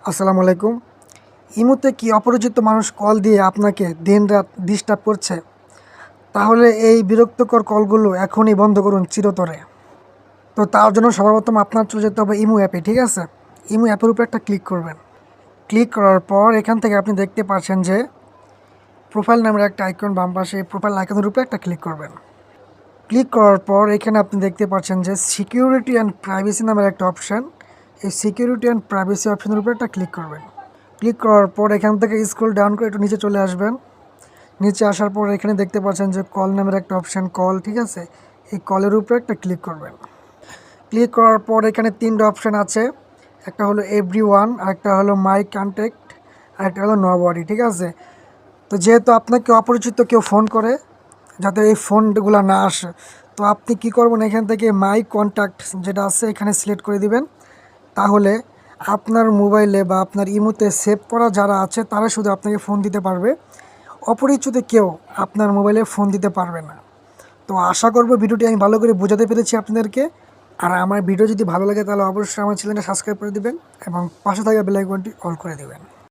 আসসালামু আলাইকুম। ইমোতে কি অপরিচিত মানুষ কল দিয়ে আপনাকে দিনরাত ডিস্টার্ব করছে? তাহলে এই বিরক্তকর কলগুলো এখনই বন্ধ করুন চিরতরে। তো তার জন্য সর্বপ্রথম আপনার চলে যেতে হবে ইমো অ্যাপে, ঠিক আছে? ইমো অ্যাপের উপরে একটা ক্লিক করবেন। ক্লিক করার পর এখান থেকে আপনি দেখতে পাচ্ছেন যে প্রোফাইল নামের একটা আইকন বাম পাশে, এই প্রোফাইল আইকনের উপরে একটা ক্লিক করবেন। ক্লিক করার পর এখানে আপনি দেখতে পাচ্ছেন যে সিকিউরিটি অ্যান্ড প্রাইভেসি নামের একটা অপশান। এই সিকিউরিটি অ্যান্ড প্রাইভেসি অপশানের উপরে একটা ক্লিক করবেন। ক্লিক করার পর এখান থেকে স্ক্রল ডাউন করে একটু নিচে চলে আসবেন। নিচে আসার পর এখানে দেখতে পাচ্ছেন যে কল নামের একটা অপশান, কল, ঠিক আছে? এই কলের উপরে একটা ক্লিক করবেন। ক্লিক করার পর এখানে 3টা অপশান আছে। একটা হলো এভরিওয়ান, আরেকটা হলো মাই কন্ট্যাক্ট, আরেকটা হলো নোবডি, ঠিক আছে? তো যেহেতু আপনাকে অপরিচিত কেউ ফোন করে, যাতে এই ফোনগুলো না আসে, তো আপনি কি করবেন, এখান থেকে মাই কন্ট্যাক্ট যেটা আছে এখানে সিলেক্ট করে দিবেন। তাহলে আপনার মোবাইলে বা আপনার ইমোতে সেভ করা যারা আছে তারা শুধু আপনাকে ফোন দিতে পারবে। অপরিচিত কেউ আপনার মোবাইলে ফোন দিতে পারবে না। তো আশা করব ভিডিওটি আমি ভালো করে বোঝাতে পেরেছি আপনাদেরকে। আর আমার ভিডিও যদি ভালো লাগে তাহলে অবশ্যই আমার চ্যানেলটা সাবস্ক্রাইব করে দিবেন এবং পাশে থাকা বেল আইকনটি অল করে দিবেন।